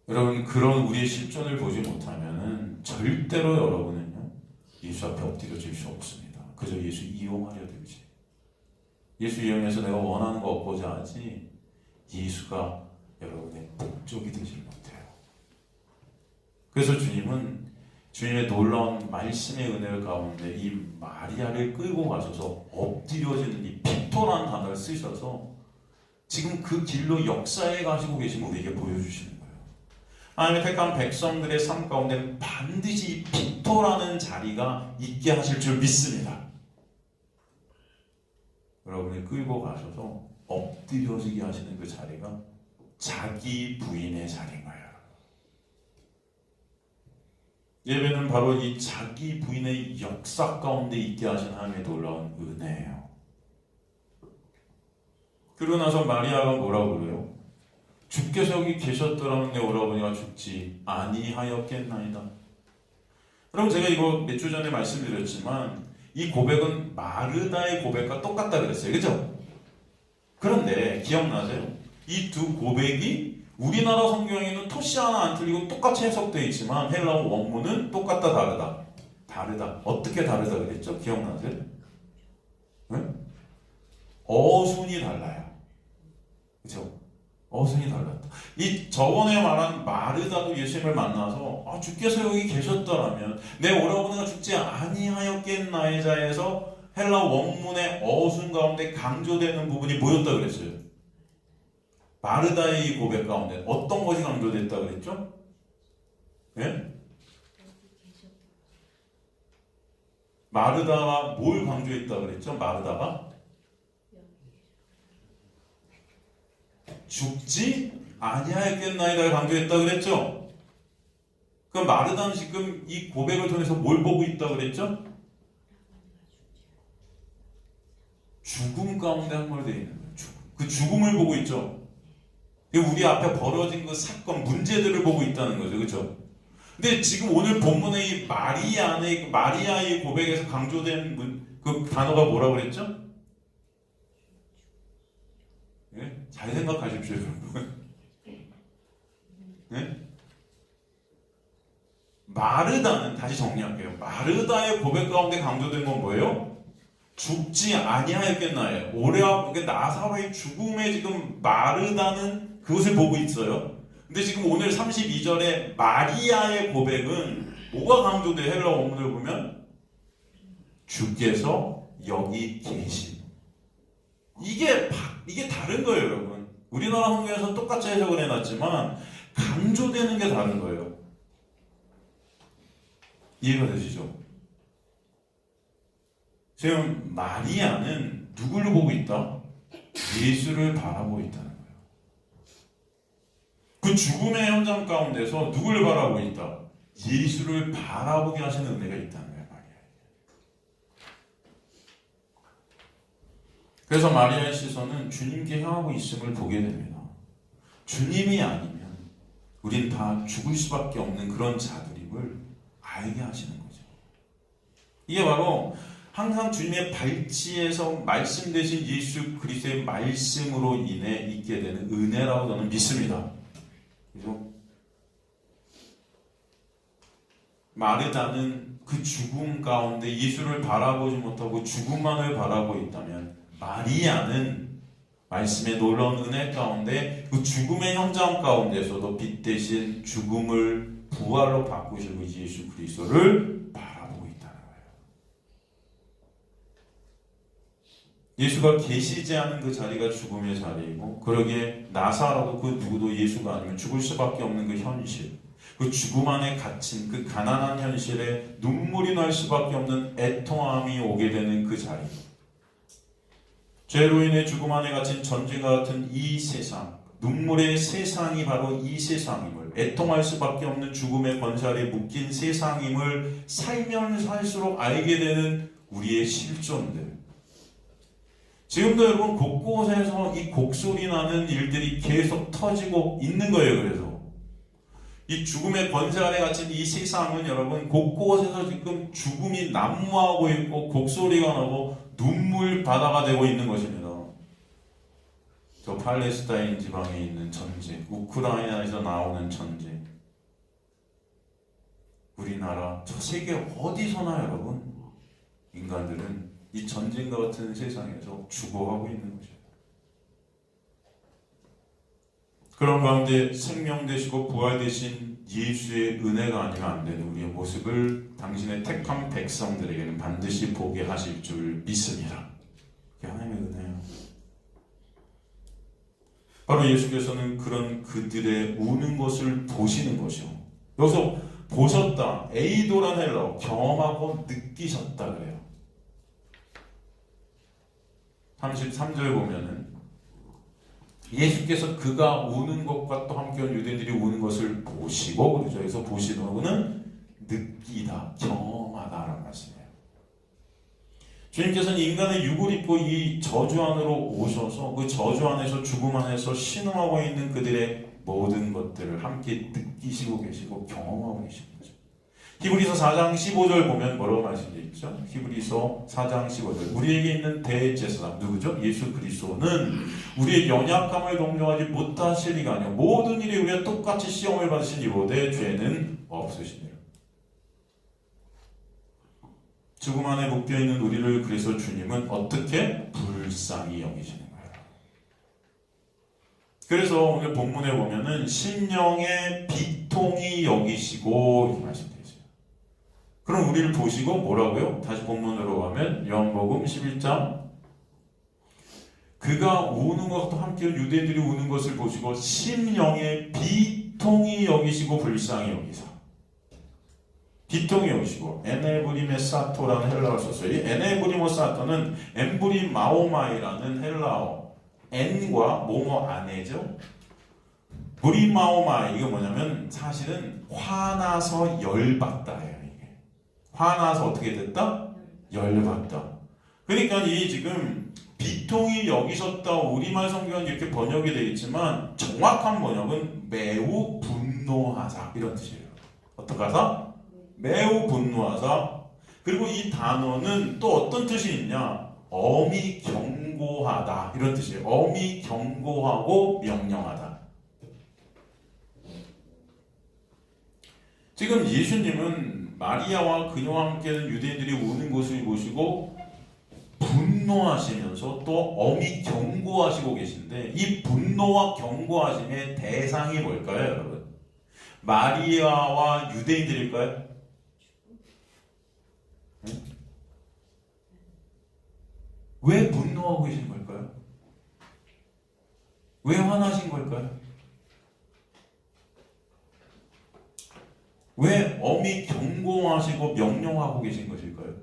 여러분 그런 우리의 실존을 보지 못하면은 절대로 여러분은요 예수 앞에 엎드려질 수 없습니다. 그저 예수 이용하려 들지. 예수 이용해서 내가 원하는 거 얻고자 하지 예수가 여러분의 목적이 되질 못해요. 그래서 주님은 주님의 놀라운 말씀의 은혜 가운데 이 마리아를 끌고 가셔서 엎드려지는 이 핍토라는 단어를 쓰셔서 지금 그 길로 역사에 가시고 계신 우리에게 보여주시는 거예요. 하나님의 택한 백성들의 삶 가운데 반드시 이 핍토라는 자리가 있게 하실 줄 믿습니다. 여러분이 끌고 가셔서 엎드려지게 하시는 그 자리가 자기 부인의 자리인 거예요. 예배는 바로 이 자기 부인의 역사 가운데 있게 하신 하나님의 놀라운 은혜예요. 그러고 나서 마리아가 뭐라고 그래요? 주께서 여기 계셨더라면 내 오라버니가 죽지 아니하였겠나이다. 그럼 제가 이거 몇 주 전에 말씀드렸지만 이 고백은 마르다의 고백과 똑같다 그랬어요. 그죠? 그런데 기억나세요? 이 두 고백이 우리나라 성경에는 토시 하나 안 틀리고 똑같이 해석되어 있지만 헬라어 원문은 똑같다 다르다. 다르다. 어떻게 다르다 그랬죠? 기억나세요? 네? 어순이 달라요. 그죠? 어순이 달랐다. 이 저번에 말한 마르다도 예수님을 만나서 주께서 여기 계셨더라면 내 오라버니가 죽지 아니하였겠나이자에서 헬라 원문의 어순 가운데 강조되는 부분이 뭐였다 그랬어요? 마르다의 이 고백 가운데 어떤 것이 강조됐다 그랬죠? 예? 마르다가 뭘 강조했다 그랬죠? 마르다가 죽지 아니하였겠나이다를 강조했다 그랬죠? 그럼 마르다는 지금 이 고백을 통해서 뭘 보고 있다 그랬죠? 죽음 가운데 함몰되어 있는 거예요. 그 죽음을 보고 있죠. 우리 앞에 벌어진 그 사건, 문제들을 보고 있다는 거죠. 그렇죠? 근데 지금 오늘 본문의 이 마리아의 고백에서 강조된 그 단어가 뭐라고 그랬죠? 네? 잘 생각하십시오, 여러분. 네? 마르다는 다시 정리할게요. 마르다의 고백 가운데 강조된 건 뭐예요? 죽지 아니하였겠나요? 나사로의 죽음에 지금 마르다는 그것을 보고 있어요. 근데 지금 오늘 32절에 마리아의 고백은 뭐가 강조돼요? 헬라 원문을 보면 주께서 여기 계신. 이게 다른 거예요, 여러분. 우리나라 성경에서 똑같이 해석을 해놨지만 강조되는 게 다른 거예요. 이해가 되시죠? 지금 마리아는 누구를 보고 있다? 예수를 바라보고 있다는 거예요. 그 죽음의 현장 가운데서 누구를 바라보고 있다? 예수를 바라보게 하시는 은혜가 있다는 거예요, 마리아에게. 그래서 마리아의 시선은 주님께 향하고 있음을 보게 됩니다. 주님이 아니면 우린 다 죽을 수밖에 없는 그런 자들임을 알게 하시는 거죠. 이게 바로 항상 주님의 발치에서 말씀되신 예수 그리스도의 말씀으로 인해 있게 되는 은혜라고 저는 믿습니다. 그죠? 마르다는 그 죽음 가운데 예수를 바라보지 못하고 죽음만을 바라보고 있다면 마리아는 말씀의 놀라운 은혜 가운데 그 죽음의 현장 가운데서도 빛 대신 죽음을 부활로 바꾸시고 예수 그리스도를 바라보고 있다는 거예요. 예수가 계시지 않은 그 자리가 죽음의 자리이고 그러기에 나사로도 그 누구도 예수가 아니면 죽을 수밖에 없는 그 현실, 그 죽음 안에 갇힌 그 가난한 현실에 눈물이 날 수밖에 없는 애통함이 오게 되는 그 자리, 죄로 인해 죽음 안에 갇힌 전쟁과 같은 이 세상, 눈물의 세상이 바로 이 세상임을, 애통할 수밖에 없는 죽음의 권세 묶인 세상임을 살면 살수록 알게 되는 우리의 실존들. 지금도 여러분 곳곳에서 이 곡소리 나는 일들이 계속 터지고 있는 거예요. 그래서 이 죽음의 권세 아래 갇힌 이 세상은 여러분 곳곳에서 지금 죽음이 난무하고 있고 곡소리가 나고 눈물 바다가 되고 있는 것입니다. 저 팔레스타인 지방에 있는 전쟁, 우크라이나에서 나오는 전쟁, 우리나라, 저 세계 어디서나 여러분 인간들은 이 전쟁과 같은 세상에서 죽어가고 있는 것입니다. 그런 가운데 생명 되시고 부활 되신 예수의 은혜가 아니면 안 되는 우리의 모습을 당신의 택한 백성들에게는 반드시 보게 하실 줄 믿습니다. 그게 하나님의 은혜예요. 바로 예수께서는 그런 그들의 우는 것을 보시는 것이요. 여기서 보셨다, 에이도란 헬라어, 경험하고 느끼셨다 그래요. 33절 보면은 예수께서 그가 우는 것과 또 함께 온 유대인들이 우는 것을 보시고, 그러죠. 여기서 보시는 거는 느끼다, 경험하다라는 말씀이에요. 주님께서는 인간의 육을 입고 이 저주 안으로 오셔서 그 저주 안에서 죽음 안에서 신음하고 있는 그들의 모든 것들을 함께 느끼시고 계시고 경험하고 계신 거죠. 히브리서 4장 15절 보면 뭐라고 말씀되어 있죠? 히브리서 4장 15절 우리에게 있는 대제사장 누구죠? 예수 그리스도는 우리의 연약함을 동정하지 못하실 이가 아니요 모든 일에 우리가 똑같이 시험을 받으신 이보되 죄는 없으시니라. 죽음 안에 묶여있는 우리를 그래서 주님은 어떻게 불쌍히 여기시는 거예요. 그래서 오늘 본문에 보면은 심령의 비통히 여기시고 이렇게 말씀되어 있어요. 그럼 우리를 보시고 뭐라고요? 다시 본문으로 가면 요한복음 11장 그가 우는 것과 함께 유대인들이 우는 것을 보시고 심령의 비통히 여기시고 불쌍히 여기사 비통히 여기시고 에네브리메사토라는 헬라어를 썼어요. 이 에네브리모사토는 엠브리마오마이라는 헬라어 N과 뭐뭐 안에죠. 브리마오마이 이게 뭐냐면 사실은 화나서 열받다예요. 이게 화나서 어떻게 됐다? 열받다. 그러니까 이 지금 비통히 여기셨다 우리말 성경은 이렇게 번역이 되어 있지만 정확한 번역은 매우 분노하사 이런 뜻이에요. 어떻게 하사? 매우 분노하사. 그리고 이 단어는 또 어떤 뜻이 있냐? 엄히 경고하다 이런 뜻이에요. 엄히 경고하고 명령하다. 지금 예수님은 마리아와 그녀와 함께는 유대인들이 우는 것을 보시고 분노하시면서 또 엄히 경고하시고 계신데 이 분노와 경고하심의 대상이 뭘까요, 여러분? 마리아와 유대인들일까요? 왜 분노하고 계신 걸까요? 왜 화나신 걸까요? 왜 엄히 경고하시고 명령하고 계신 것일까요?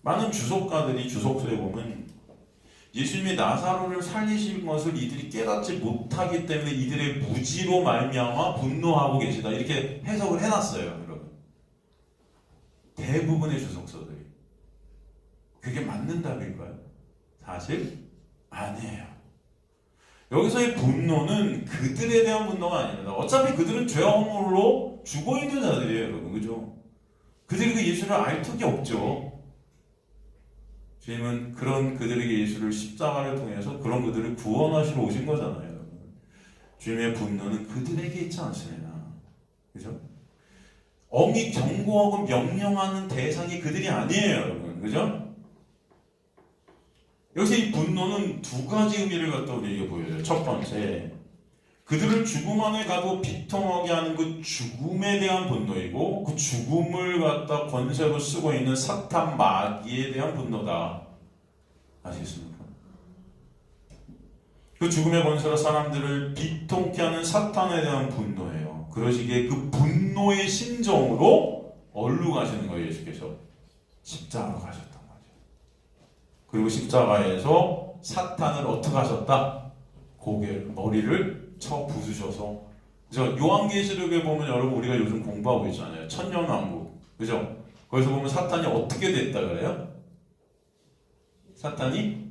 많은 주석가들이 주석서에 보면 예수님이 나사로를 살리신 것을 이들이 깨닫지 못하기 때문에 이들의 무지로 말미암아 분노하고 계시다 이렇게 해석을 해놨어요. 여러분 대부분의 주석서들이 그게 맞는 답일까요? 사실 아니에요. 여기서의 분노는 그들에 대한 분노가 아닙니다. 어차피 그들은 죄와 허물로 죽어있는 자들이에요. 여러분 그죠? 그들이 그 예수를 알 턱이 없죠. 주님은 그런 그들에게 예수를 십자가를 통해서 그런 그들을 구원하시러 오신 거잖아요. 여러분. 주님의 분노는 그들에게 있지 않습니다. 그죠? 엄히 경고하고 명령하는 대상이 그들이 아니에요. 여러분. 그죠? 여기서 이 분노는 두 가지 의미를 갖다 우리에게 보여요. 첫 번째, 그들을 죽음 안에 가도 비통하게 하는 그 죽음에 대한 분노이고 그 죽음을 갖다 권세로 쓰고 있는 사탄 마귀에 대한 분노다. 아시겠습니까? 그 죽음의 권세로 사람들을 비통케 하는 사탄에 대한 분노예요. 그러시기에 그 분노의 심정으로 어디로 가시는 거예요? 예수께서 십자가로 가셨단 말이에요. 그리고 십자가에서 사탄을 어떻게 하셨다? 머리를 쳐 부수셔서. 그래서 요한계시록에 보면 여러분 우리가 요즘 공부하고 있잖아요. 천년왕국. 그죠? 거기서 보면 사탄이 어떻게 됐다 그래요? 사탄이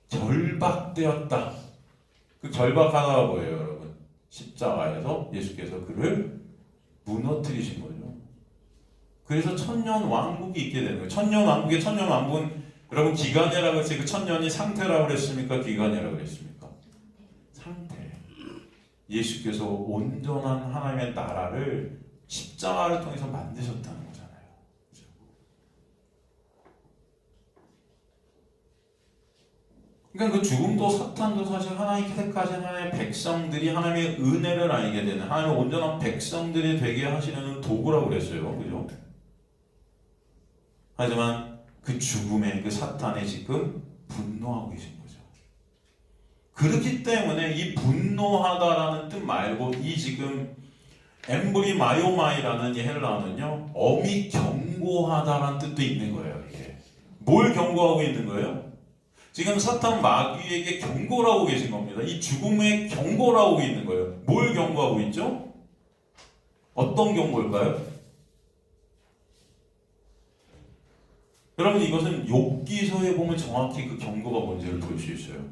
결박되었다. 그 결박하다가 뭐예요, 여러분? 십자가에서 예수께서 그를 무너뜨리신 거죠. 그래서 천년왕국이 있게 되는 거예요. 천년왕국의 천년왕국은 여러분 기간이라고 했어요. 그 천년이 상태라고 그랬습니까? 기간이라고 그랬습니까? 상태. 예수께서 온전한 하나님의 나라를 십자가를 통해서 만드셨다는 거잖아요. 그렇죠? 그러니까 그 죽음도 사탄도 사실 하나님께 택하신 하나님의 백성들이 하나님의 은혜를 알게 되는 하나님의 온전한 백성들이 되게 하시려는 도구라고 그랬어요. 그죠? 하지만 그 죽음에 그 사탄에 지금 분노하고 계신 거죠. 그렇기 때문에 이 분노하다라는 뜻 말고 이 지금 엠브리마요마이라는 이 헬라어는요 엄히 경고하다라는 뜻도 있는 거예요. 이게 뭘 경고하고 있는 거예요? 지금 사탄 마귀에게 경고를 하고 계신 겁니다. 이 죽음에 경고를 하고 있는 거예요. 뭘 경고하고 있죠? 어떤 경고일까요? 여러분 이것은 욥기서에 보면 정확히 그 경고가 뭔지를 볼 수 있어요.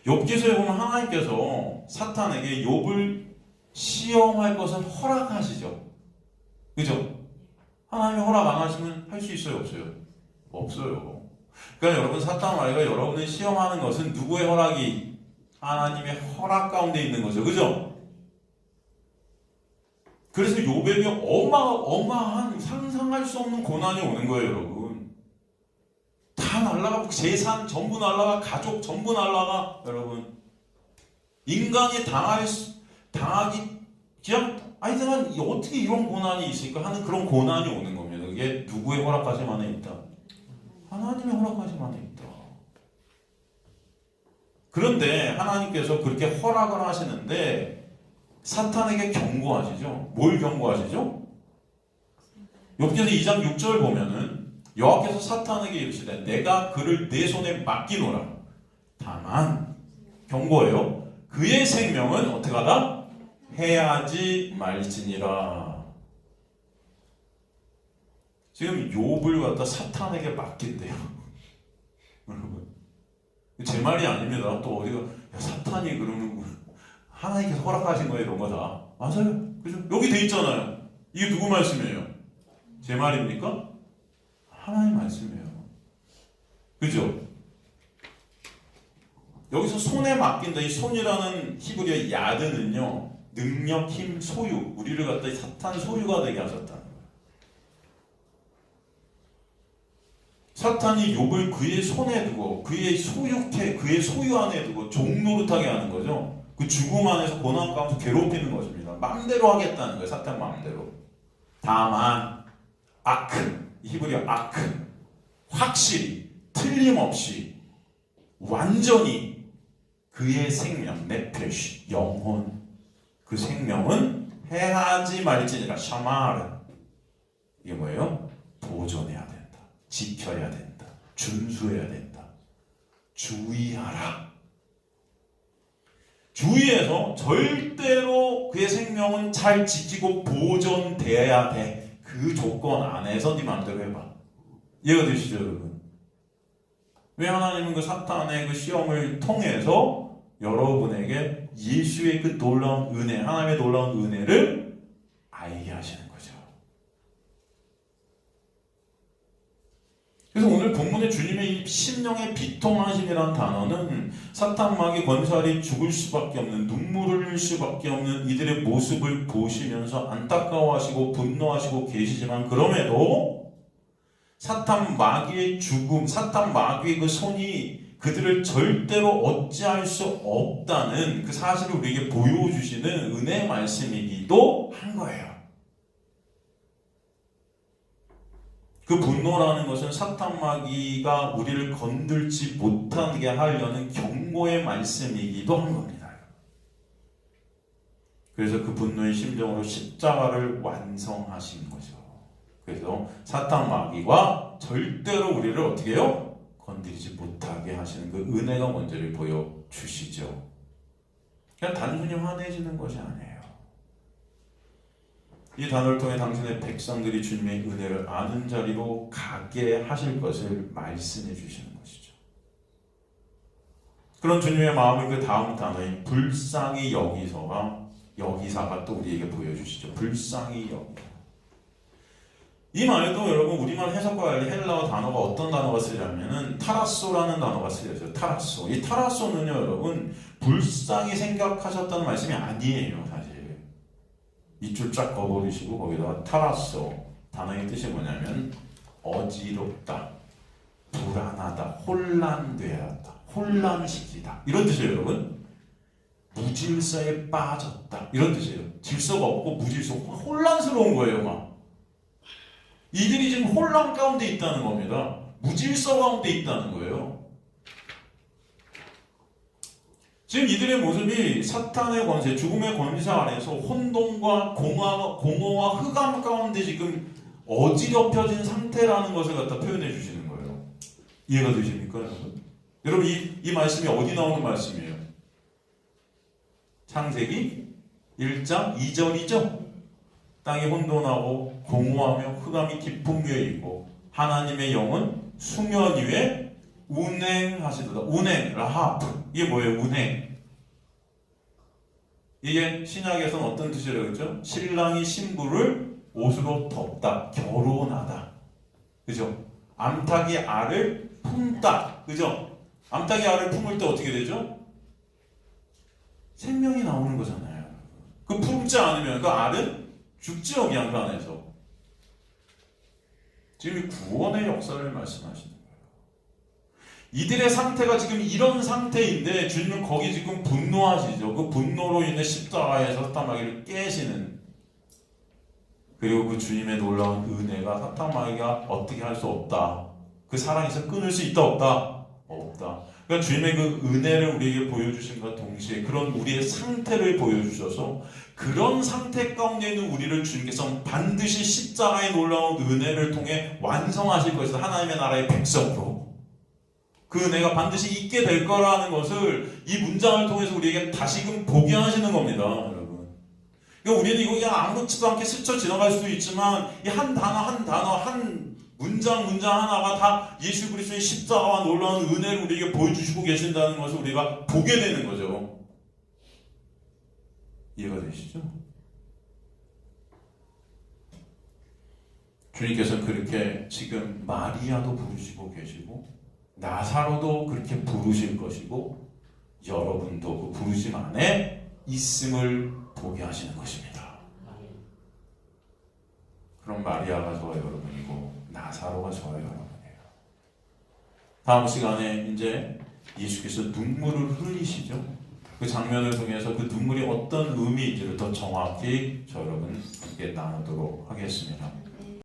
욥기서에 보면 하나님께서 사탄에게 욥을 시험할 것을 허락하시죠. 그죠? 하나님이 허락 안 하시면 할 수 있어요, 없어요? 없어요. 그러니까 여러분 사탄 마귀가 여러분을 시험하는 것은 누구의 허락이? 하나님의 허락 가운데 있는 거죠. 그죠? 그래서 욥에게 어마어마한 상상할 수 없는 고난이 오는 거예요, 여러분. 다 날라가, 재산 전부 날라가, 가족 전부 날라가, 여러분. 인간이 당하기, 그냥, 아이들은 어떻게 이런 고난이 있을까 하는 그런 고난이 오는 겁니다. 그게 누구의 허락하심만에 있다? 하나님의 허락하심만에 있다. 그런데 하나님께서 그렇게 허락을 하시는데 사탄에게 경고하시죠. 뭘 경고하시죠? 욥기서 2장 6절 보면은 여호와께서 사탄에게 이르시되 내가 그를 내 손에 맡기노라. 다만 경고예요. 그의 생명은 어떻게 하다? 해하지 말지니라. 지금 욥을 갖다 사탄에게 맡긴대요. 여러분 제 말이 아닙니다. 또 어디가 사탄이 그러면 하나님께서 허락하신 거예요, 이런 거 다. 맞아요. 그죠? 여기 돼 있잖아요. 이게 누구 말씀이에요? 제 말입니까? 하나님 말씀이에요. 그죠? 여기서 손에 맡긴다. 이 손이라는 히브리어 야드는요, 능력, 힘, 소유, 우리를 갖다 사탄 소유가 되게 하셨다는 거예요. 사탄이 욥을 그의 손에 두고 그의 소유 안에 두고 종노릇하게 하는 거죠. 그 죽음 안에서 고난 가운데 괴롭히는 것입니다. 마음대로 하겠다는 거예요. 사탄 마음대로. 다만 히브리어 확실히 틀림없이 완전히 그의 생명 네페시 영혼 그 생명은 해하지 말지니라. 샤마르 이게 뭐예요? 보존해야 된다. 지켜야 된다. 준수해야 된다. 주의하라. 주의해서 절대로 그의 생명은 잘 지키고 보존돼야 돼. 그 조건 안에서 네 마음대로 해봐. 이해가 되시죠, 여러분? 왜 하나님은 그 사탄의 그 시험을 통해서 여러분에게 예수의 그 놀라운 은혜, 하나님의 놀라운 은혜를 알게 하시는 거죠. 그래서 오늘 본문의 주님의 이 심령의 비통하심이라는 단어는 사탄 마귀 권살이 죽을 수밖에 없는, 눈물을 흘릴 수밖에 없는 이들의 모습을 보시면서 안타까워하시고 분노하시고 계시지만 그럼에도 사탄 마귀의 죽음, 사탄 마귀의 그 손이 그들을 절대로 어찌할 수 없다는 그 사실을 우리에게 보여주시는 은혜의 말씀이기도 한 거예요. 그 분노라는 것은 사탄 마귀가 우리를 건들지 못하게 하려는 경고의 말씀이기도 한 겁니다. 그래서 그 분노의 심정으로 십자가를 완성하신 거죠. 그래서 사탄 마귀가 절대로 우리를 어떻게 해요? 건드리지 못하게 하시는 그 은혜가 뭔지를 보여주시죠. 그냥 단순히 화내지는 것이 아니에요. 이 단어를 통해 당신의 백성들이 주님의 은혜를 아는 자리로 가게 하실 것을 말씀해 주시는 것이죠. 그런 주님의 마음을 그 다음 단어인 불쌍히 여기사가 또 우리에게 보여주시죠. 불쌍히 여기사. 이 말도 여러분 우리말 해석과 달리 헬라어 단어가 어떤 단어가 쓰냐면은 타라소라는 단어가 쓰여져요. 타라소. 이 타라소는요 여러분 불쌍히 생각하셨다는 말씀이 아니에요. 사실 밑줄 쫙 그어버리시고 거기다가 타라소 단어의 뜻이 뭐냐면 어지럽다, 불안하다, 혼란되었다, 혼란시키다 이런 뜻이에요. 여러분 무질서에 빠졌다 이런 뜻이에요. 질서가 없고 무질서, 혼란스러운 거예요. 막 이들이 지금 혼란 가운데 있다는 겁니다. 무질서 가운데 있다는 거예요. 지금 이들의 모습이 사탄의 권세, 죽음의 권세 아래서 혼돈과 공허와 흑암 가운데 지금 어지럽혀진 상태라는 것을 갖다 표현해 주시는 거예요. 이해가 되십니까, 여러분? 여러분 이 말씀이 어디 나오는 말씀이에요? 창세기 1장 2절이죠? 땅이 혼돈하고 공허하며 흑암이 깊은 위에 있고 하나님의 영은 수면 위에 운행하시도다. 운행, 라합. 이게 뭐예요? 운행. 이게 신약에서는 어떤 뜻이라고 했죠? 신랑이 신부를 옷으로 덮다, 결혼하다. 그죠? 암탉이 알을 품다. 그죠? 암탉이 알을 품을 때 어떻게 되죠? 생명이 나오는 거잖아요. 그 품지 않으면 그 알은 죽지요, 그냥 그 안에서. 지금 이 구원의 역사를 말씀하시는 거예요. 이들의 상태가 지금 이런 상태인데 주님은 거기 지금 분노하시죠. 그 분노로 인해 십자가에서 사탄마귀를 깨시는, 그리고 그 주님의 놀라운 은혜가 사탄마귀가 어떻게 할 수 없다. 그 사랑에서 끊을 수 있다 없다? 없다. 그러니까 주님의 그 은혜를 우리에게 보여주신과 동시에 그런 우리의 상태를 보여주셔서 그런 상태 가운데 있는 우리를 주님께서 반드시 십자가의 놀라운 은혜를 통해 완성하실 것이다. 하나님의 나라의 백성으로. 그 은혜가 반드시 있게 될 거라는 것을 이 문장을 통해서 우리에게 다시금 보게 하시는 겁니다, 여러분. 그러니까 우리는 이거 그냥 아무렇지도 않게 스쳐 지나갈 수도 있지만 이 한 단어 한 단어 한 문장 하나가 다 예수 그리스도의 십자가와 놀라운 은혜를 우리에게 보여주시고 계신다는 것을 우리가 보게 되는 거죠. 이해가 되시죠? 주님께서 그렇게 지금 마리아도 부르시고 계시고 나사로도 그렇게 부르실 것이고 여러분도 그 부르심 안에 있음을 보게 하시는 것입니다. 그럼 마리아가 저와 여러분이고 나사로가 저와 여러분이에요. 다음 시간에 이제 예수께서 눈물을 흘리시죠. 그 장면을 통해서 그 눈물이 어떤 의미인지를 더 정확히 저 여러분 함께 나누도록 하겠습니다.